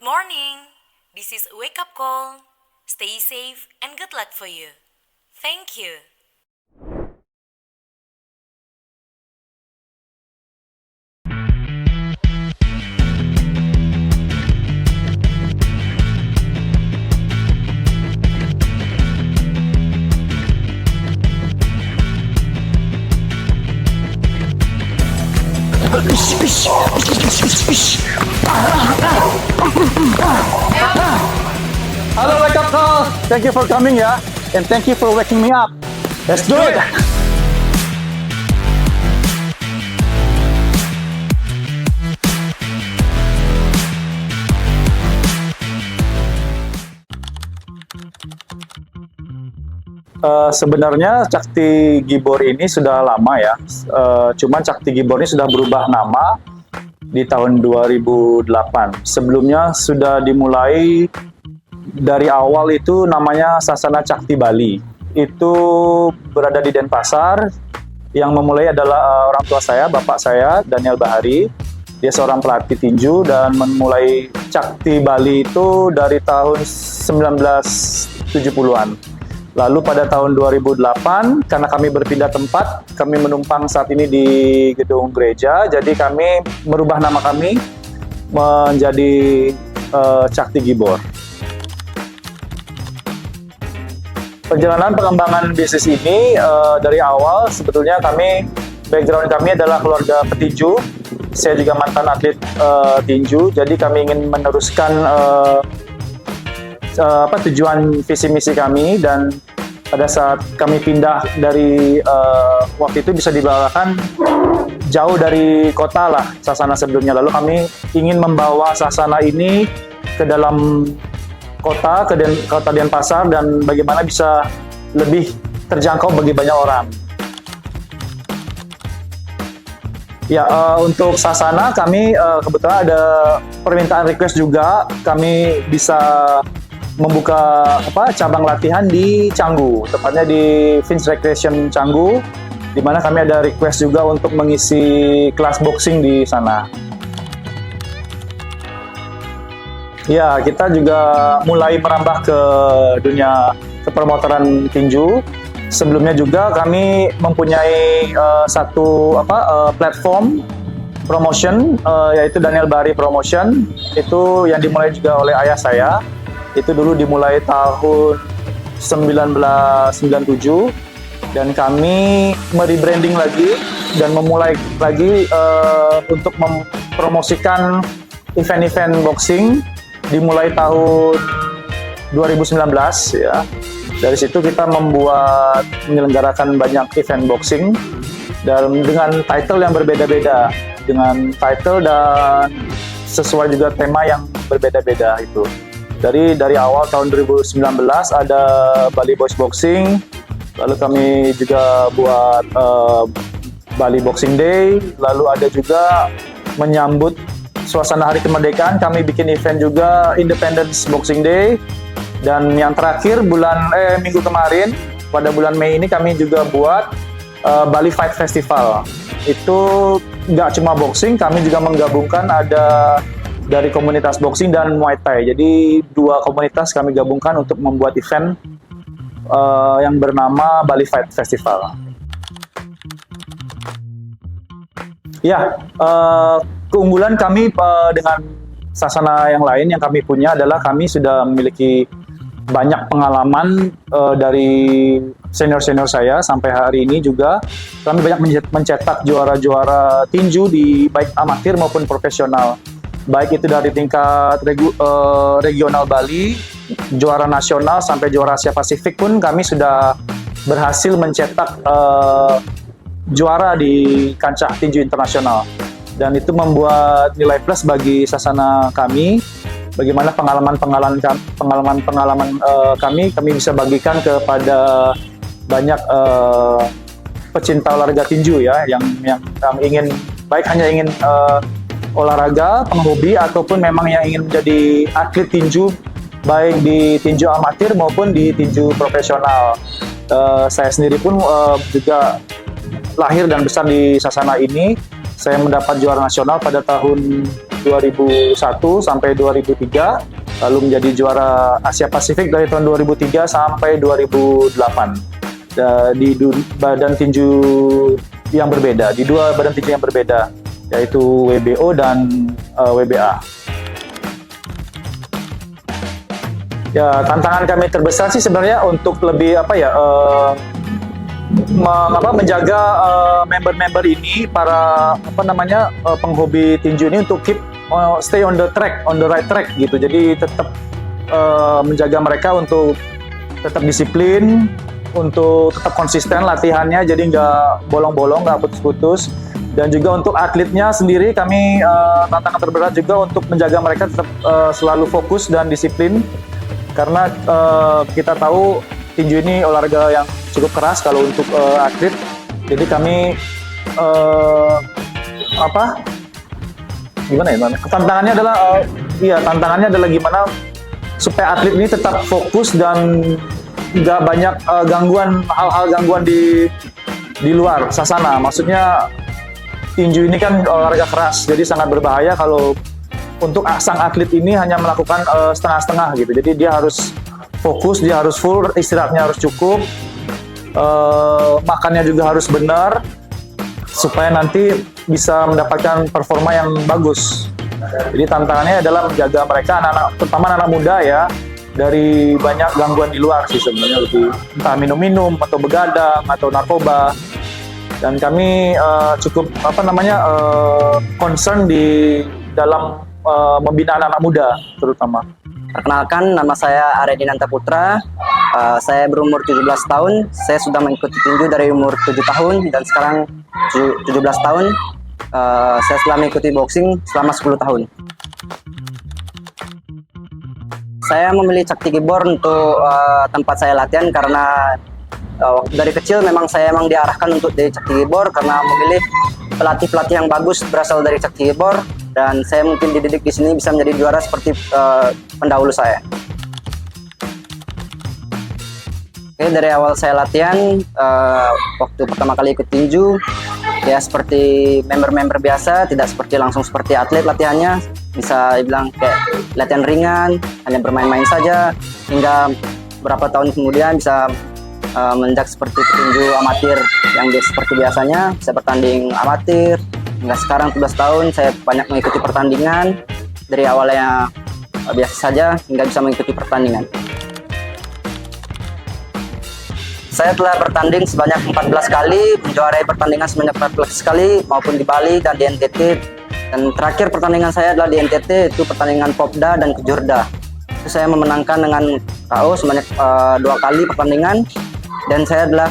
morning. This is a wake up call. Stay safe and good luck for you. Thank you. Halo wake up call, thank you for coming ya, and thank you for waking me up. Let's do it. Sebenarnya Cakti Gibor ini sudah lama ya, cuman Cakti Gibor ini sudah berubah nama di tahun 2008. Sebelumnya sudah dimulai dari awal itu namanya Sasana Cakti Bali. Itu berada di Denpasar. Yang memulai adalah orang tua saya, bapak saya, Daniel Bahari. Dia seorang pelatih tinju dan memulai Cakti Bali itu dari tahun 1970-an. Lalu pada tahun 2008, karena kami berpindah tempat, kami menumpang saat ini di gedung gereja, jadi kami merubah nama kami menjadi Cakti Gibor. Perjalanan pengembangan bisnis ini dari awal sebetulnya background kami adalah keluarga petinju. Saya juga mantan atlet tinju, jadi kami ingin meneruskan tujuan visi misi kami, dan pada saat kami pindah dari waktu itu bisa dibawakan jauh dari kota lah Sasana sebelumnya, lalu kami ingin membawa Sasana ini ke dalam kota, kota Denpasar, dan bagaimana bisa lebih terjangkau bagi banyak orang. Ya, untuk Sasana kami kebetulan ada permintaan request juga, kami bisa membuka cabang latihan di Canggu, tepatnya di Vince Recreation Canggu, di mana kami ada request juga untuk mengisi kelas boxing di sana. Ya, kita juga mulai merambah ke dunia kepromotoran tinju. Sebelumnya juga kami mempunyai satu platform promotion, yaitu Daniel Bahari Promotion. Itu yang dimulai juga oleh ayah saya. Itu dulu dimulai tahun 1997, dan kami merebranding lagi dan memulai lagi untuk mempromosikan event-event boxing dimulai tahun 2019 ya. Dari situ kita menyelenggarakan banyak event boxing dan dengan title yang berbeda-beda, dengan title dan sesuai juga tema yang berbeda-beda itu. Dari awal tahun 2019 ada Bali Boys Boxing, lalu kami juga buat Bali Boxing Day, lalu ada juga menyambut suasana Hari Kemerdekaan, kami bikin event juga Independence Boxing Day, dan yang terakhir minggu kemarin pada bulan Mei ini kami juga buat Bali Fight Festival. Itu nggak cuma boxing, kami juga menggabungkan ada dari komunitas boxing dan Muay Thai. Jadi dua komunitas kami gabungkan untuk membuat event yang bernama Bali Fight Festival. Ya, keunggulan kami dengan Sasana yang lain yang kami punya adalah kami sudah memiliki banyak pengalaman dari senior-senior saya sampai hari ini juga. Kami banyak mencetak juara-juara tinju di baik amatir maupun profesional. Baik itu dari tingkat regional Bali, juara nasional sampai juara Asia Pasifik pun kami sudah berhasil mencetak juara di kancah tinju internasional, dan itu membuat nilai plus bagi Sasana kami. Bagaimana pengalaman kami bisa bagikan kepada banyak pecinta olahraga tinju ya, yang ingin olahraga, penghobi, ataupun memang yang ingin menjadi atlet tinju, baik di tinju amatir maupun di tinju profesional. Saya sendiri pun juga lahir dan besar di Sasana ini. Saya mendapat juara nasional pada tahun 2001 sampai 2003, lalu menjadi juara Asia Pasifik dari tahun 2003 sampai 2008 di badan tinju yang berbeda, di dua badan tinju yang berbeda, yaitu WBO dan WBA. Ya, tantangan kami terbesar sih sebenarnya untuk lebih menjaga member-member ini, para penghobi tinju ini untuk stay on the right track gitu. Jadi tetap menjaga mereka untuk tetap disiplin, untuk tetap konsisten latihannya, jadi nggak bolong-bolong, nggak putus-putus. Dan juga untuk atletnya sendiri, kami tantangan terberat juga untuk menjaga mereka tetap selalu fokus dan disiplin. Karena kita tahu tinju ini olahraga yang cukup keras kalau untuk atlet. Jadi kami tantangannya adalah gimana supaya atlet ini tetap fokus dan nggak banyak hal-hal gangguan di luar sasana. Maksudnya tinju ini kan olahraga keras, jadi sangat berbahaya kalau untuk sang atlet ini hanya melakukan setengah-setengah gitu. Jadi dia harus fokus, dia harus full, istirahatnya harus cukup, makannya juga harus benar, supaya nanti bisa mendapatkan performa yang bagus. Jadi tantangannya adalah menjaga mereka, terutama anak muda ya, dari banyak gangguan di luar sih sebenarnya, lebih entah minum-minum atau begadang atau narkoba. Dan kami cukup concern di dalam membina anak-anak muda terutama. Perkenalkan, nama saya Aredinanta Putra. Saya berumur 17 tahun. Saya sudah mengikuti tinju dari umur 7 tahun dan sekarang 17 tahun. Saya telah mengikuti boxing selama 10 tahun. Saya memilih Cakti Gibor untuk tempat saya latihan karena dari kecil memang saya diarahkan untuk di Cakti Gibor karena memilih pelatih-pelatih yang bagus berasal dari Cakti Gibor, dan saya mungkin dididik di sini bisa menjadi juara seperti pendahulu saya. Oke, dari awal saya latihan, waktu pertama kali ikut tinju, ya seperti member-member biasa, tidak langsung seperti atlet latihannya. Bisa dibilang kayak latihan ringan, hanya bermain-main saja, hingga beberapa tahun kemudian bisa menjak seperti tinju amatir yang seperti biasanya, bisa bertanding amatir. Hingga sekarang 17 tahun saya banyak mengikuti pertandingan, dari awalnya biasa saja hingga bisa mengikuti pertandingan. Saya telah bertanding sebanyak 14 kali, menjuarai pertandingan sebanyak 14 kali, maupun di Bali dan di NTT. Dan terakhir pertandingan saya adalah di NTT, itu pertandingan Popda dan Kejurda. Itu saya memenangkan dengan KO sebanyak 2 kali pertandingan, dan saya adalah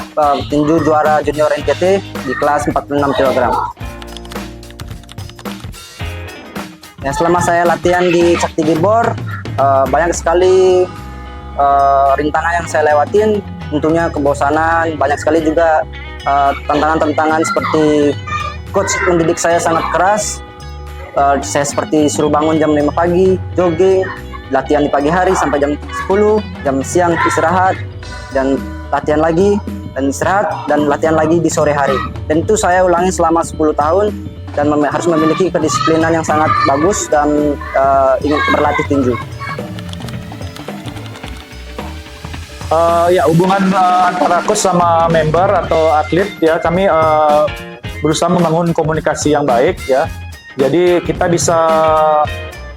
tinju juara junior NTT di kelas 46 kg. Ya, selama saya latihan di Cakti Gibor, banyak sekali rintangan yang saya lewatin, tentunya kebosanan, banyak sekali juga tantangan-tantangan seperti coach mendidik saya sangat keras. Saya seperti suruh bangun jam 5 pagi, jogging, latihan di pagi hari sampai jam 10, jam siang istirahat, dan latihan lagi, dan istirahat, dan latihan lagi di sore hari. Dan itu saya ulangi selama 10 tahun, dan harus memiliki kedisiplinan yang sangat bagus dan ingin berlatih tinju. Ya, hubungan antara coach sama member atau atlet ya, kami berusaha membangun komunikasi yang baik ya. Jadi kita bisa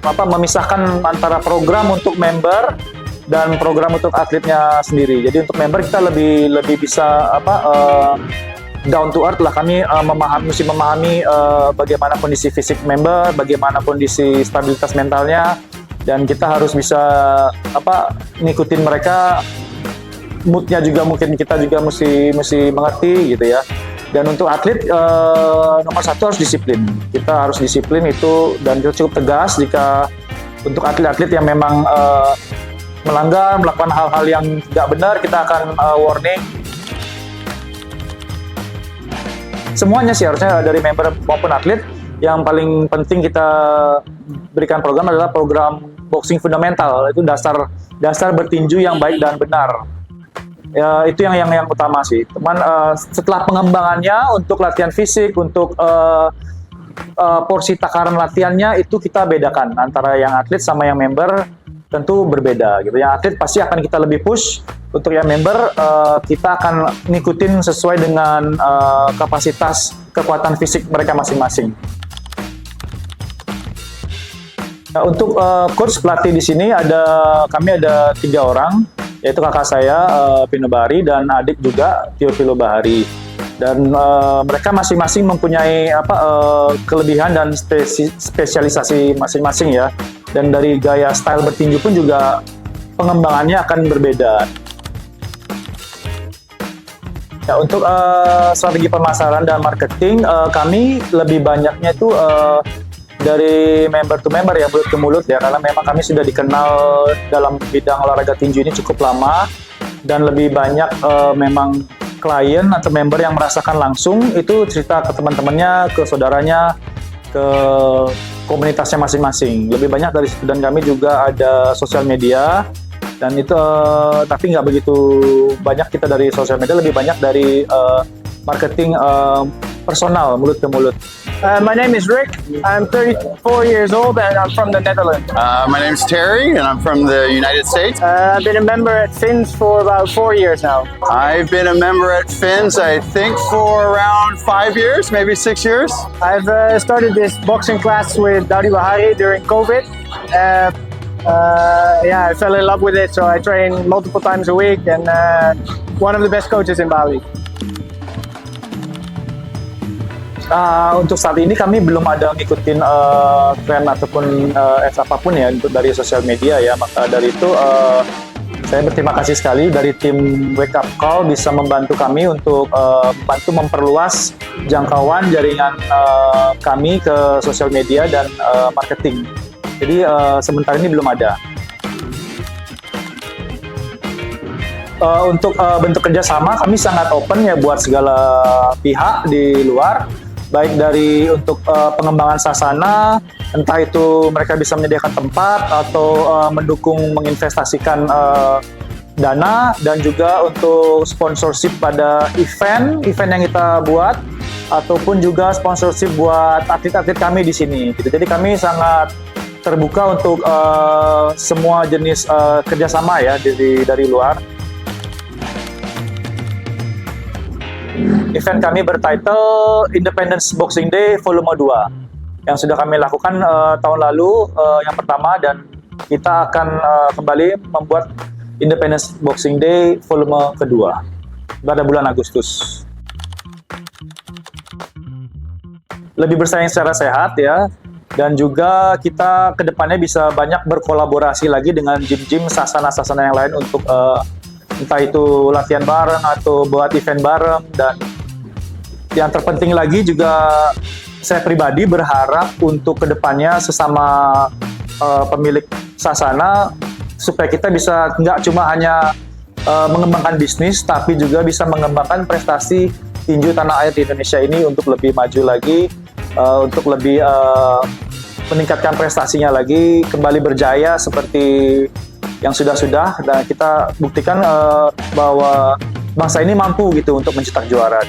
memisahkan antara program untuk member dan program untuk atletnya sendiri. Jadi untuk member kita lebih bisa down to earth lah. Kami mesti memahami bagaimana kondisi fisik member, bagaimana kondisi stabilitas mentalnya, dan kita harus bisa ngikutin mereka. Moodnya juga mungkin kita juga mesti mengerti gitu ya. Dan untuk atlet nomor satu harus disiplin. Kita harus disiplin itu, dan kita cukup tegas jika untuk atlet-atlet yang memang melanggar, melakukan hal-hal yang tidak benar, kita akan warning. Semuanya sih harusnya, dari member maupun atlet. Yang paling penting kita berikan program adalah program boxing fundamental, itu dasar bertinju yang baik dan benar. Ya, itu yang utama sih. Teman, setelah pengembangannya untuk latihan fisik, untuk porsi takaran latihannya itu kita bedakan antara yang atlet sama yang member, tentu berbeda gitu. Yang atlet pasti akan kita lebih push, untuk yang member kita akan ngikutin sesuai dengan kapasitas kekuatan fisik mereka masing-masing. Nah, untuk coach pelatih di sini kami ada 3 orang, yaitu kakak saya Pino Bahari dan adik juga Teofilo Bahari. Dan mereka masing-masing mempunyai kelebihan dan spesialisasi masing-masing ya. Dan dari gaya style bertinju pun juga pengembangannya akan berbeda. Ya, untuk strategi pemasaran dan marketing, kami lebih banyaknya itu dari member to member ya, mulut ke mulut ya, karena memang kami sudah dikenal dalam bidang olahraga tinju ini cukup lama, dan lebih banyak memang klien atau member yang merasakan langsung itu cerita ke teman-temannya, ke saudaranya, ke komunitasnya masing-masing. Lebih banyak dari situ, dan kami juga ada sosial media, dan itu tapi nggak begitu banyak kita dari sosial media, lebih banyak dari marketing personal, mulut ke mulut. My name is Rick. I'm 34 years old and I'm from the Netherlands. My name's Terry and I'm from the United States. I've been a member at Fins for about 4 years now. I've been a member at Fins, I think, for around 5 years, maybe 6 years. I've started this boxing class with Daudi Bahari during COVID. I fell in love with it, so I train multiple times a week, and one of the best coaches in Bali. Untuk saat ini kami belum ada ngikutin tren ataupun apapun ya untuk dari sosial media ya. Maka dari itu saya berterima kasih sekali dari tim Wake Up Call bisa membantu kami untuk membantu memperluas jangkauan jaringan kami ke sosial media dan marketing. Jadi sementara ini belum ada. Untuk bentuk kerjasama kami sangat open ya buat segala pihak di luar, baik dari untuk pengembangan sasana, entah itu mereka bisa menyediakan tempat atau mendukung menginvestasikan dana, dan juga untuk sponsorship pada event yang kita buat, ataupun juga sponsorship buat atlet-atlet kami di sini. Jadi kami sangat terbuka untuk semua jenis kerjasama ya dari luar. Event kami bertitle Independence Boxing Day Volume 2 yang sudah kami lakukan tahun lalu yang pertama, dan kita akan kembali membuat Independence Boxing Day Volume kedua pada bulan Agustus. Lebih bersaing secara sehat ya, dan juga kita kedepannya bisa banyak berkolaborasi lagi dengan gym-gym, sasana-sasana yang lain untuk entah itu latihan bareng atau buat event bareng. Dan yang terpenting lagi juga saya pribadi berharap untuk kedepannya sesama pemilik sasana supaya kita bisa nggak cuma hanya mengembangkan bisnis, tapi juga bisa mengembangkan prestasi tinju tanah air di Indonesia ini untuk lebih maju lagi, untuk lebih meningkatkan prestasinya lagi, kembali berjaya seperti yang sudah-sudah, dan kita buktikan bahwa bangsa ini mampu gitu untuk mencetak juara.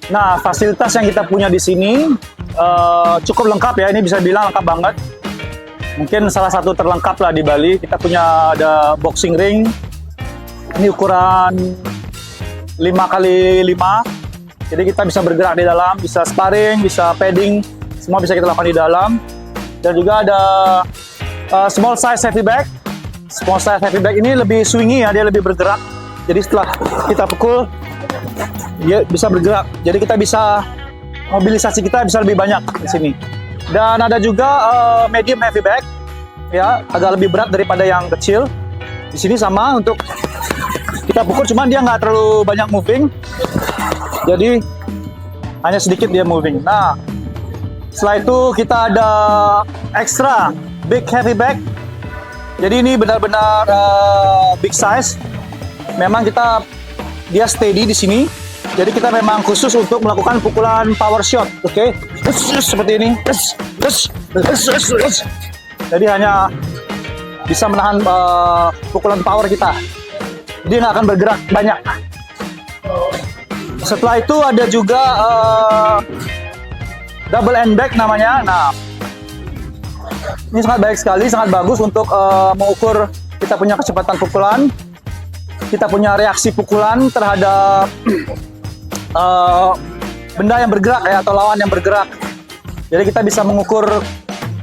Nah, fasilitas yang kita punya di sini cukup lengkap ya, ini bisa bilang lengkap banget. Mungkin salah satu terlengkap lah di Bali. Kita punya ada boxing ring, ini ukuran 5x5. Jadi kita bisa bergerak di dalam, bisa sparring, bisa padding, semua bisa kita lakukan di dalam. Dan juga ada small size heavy bag. Small size heavy bag ini lebih swingy ya, dia lebih bergerak. Jadi setelah kita pukul, dia bisa bergerak. Jadi kita bisa, mobilisasi kita bisa lebih banyak di sini. Dan ada juga medium heavy bag, ya agak lebih berat daripada yang kecil. Di sini sama untuk kita pukul, cuman dia nggak terlalu banyak moving. Jadi hanya sedikit dia moving. Nah, setelah itu kita ada extra big heavy bag. Jadi ini benar-benar big size. Memang dia steady di sini. Jadi kita memang khusus untuk melakukan pukulan power shot, oke? Seperti ini. Jadi hanya bisa menahan pukulan power kita. dia nggak akan bergerak banyak. Setelah itu ada juga double end back namanya. Nah, ini sangat baik sekali, sangat bagus untuk mengukur kita punya kecepatan pukulan, kita punya reaksi pukulan terhadap benda yang bergerak ya, atau lawan yang bergerak. Jadi kita bisa mengukur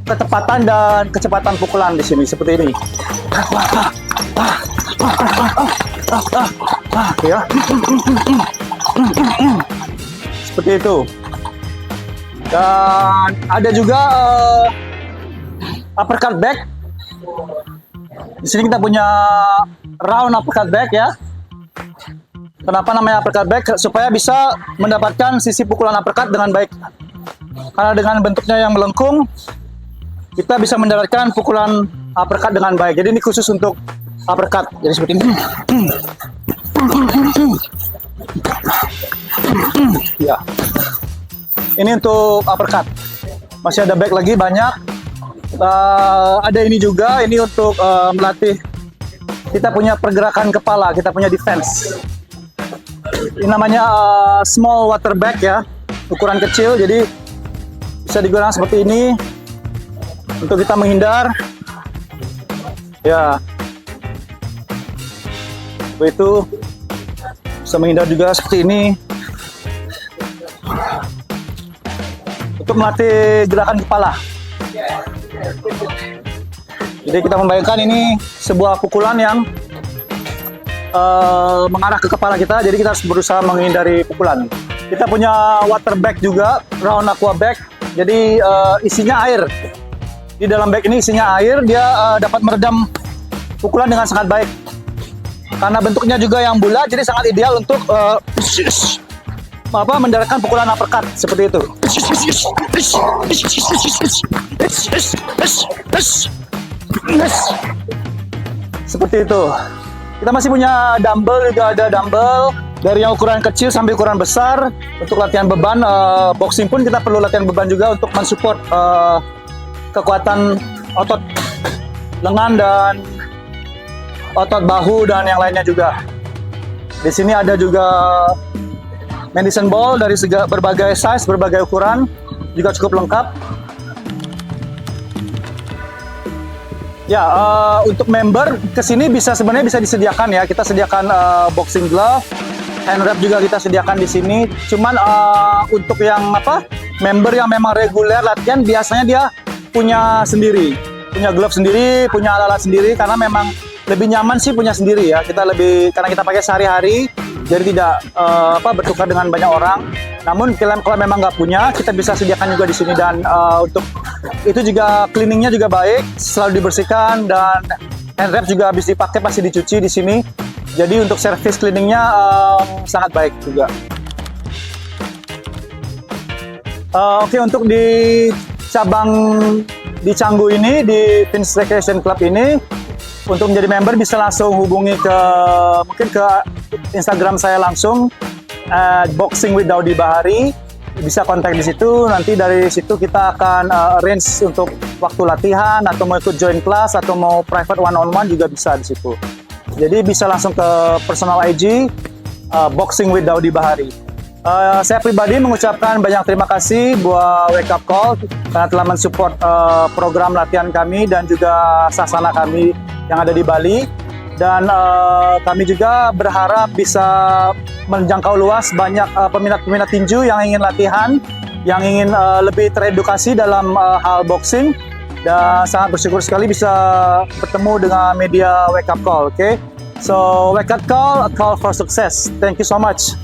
ketepatan dan kecepatan pukulan di sini seperti ini. Ya. Seperti itu. Dan ada juga uppercut back. Di sini kita punya round uppercut back ya. Kenapa namanya uppercut back? Supaya bisa mendapatkan sisi pukulan uppercut dengan baik. Karena dengan bentuknya yang melengkung, kita bisa mendapatkan pukulan uppercut dengan baik. Jadi ini khusus untuk uppercut. Jadi seperti ini. Ya. Ini untuk uppercut. Masih ada back lagi banyak. Ada ini juga. Ini untuk melatih kita punya pergerakan kepala, kita punya defense. Ini namanya small water back ya, ukuran kecil. Jadi bisa digunakan seperti ini untuk kita menghindar. Ya, itu bisa menghindar juga seperti ini untuk melatih gerakan kepala. Jadi kita membayangkan ini sebuah pukulan yang mengarah ke kepala kita, jadi kita harus berusaha menghindari pukulan. Kita punya water bag juga, round aqua bag. Jadi isinya air. Di dalam bag ini isinya air, dia dapat meredam pukulan dengan sangat baik. Karena bentuknya juga yang bulat, jadi sangat ideal untuk mendaratkan pukulan uppercut seperti itu. Seperti itu. Kita masih punya dumbbell juga, ada dumbbell dari yang ukuran kecil sampai ukuran besar. Untuk latihan beban, boxing pun kita perlu latihan beban juga untuk mensupport kekuatan otot lengan dan otot bahu dan yang lainnya juga. Di sini ada juga medicine ball dari berbagai size, berbagai ukuran, juga cukup lengkap. Ya, untuk member kesini sebenarnya bisa disediakan ya. Kita sediakan boxing glove, hand wrap juga kita sediakan di sini. Cuman untuk yang member yang memang reguler latihan, biasanya dia punya sendiri, punya glove sendiri, punya alat-alat sendiri, karena memang lebih nyaman sih punya sendiri ya. Kita lebih, karena kita pakai sehari-hari, jadi tidak bertukar dengan banyak orang. Namun kalau memang nggak punya, kita bisa sediakan juga di sini. Dan untuk itu juga cleaningnya juga baik, selalu dibersihkan, dan hand wrap juga habis dipakai pasti dicuci di sini. Jadi untuk service cleaningnya sangat baik juga. Oke, untuk di cabang di Canggu ini, di Vince Recreation Club ini, untuk menjadi member bisa langsung hubungi mungkin ke Instagram saya langsung, Boxing with Daudi Bahari. Bisa kontak di situ. Nanti dari situ kita akan arrange untuk waktu latihan, atau mau ikut join kelas, atau mau private one-on-one juga bisa di situ. Jadi bisa langsung ke personal IG Boxing with Daudi Bahari. Saya pribadi mengucapkan banyak terima kasih buat Wake Up Call karena telah mensupport program latihan kami dan juga sasana kami yang ada di Bali. Dan kami juga berharap bisa menjangkau luas banyak peminat-peminat tinju yang ingin latihan, yang ingin lebih teredukasi dalam hal boxing. Dan sangat bersyukur sekali bisa bertemu dengan media Wake Up Call. Okay? So Wake Up Call, a call for success. Thank you so much.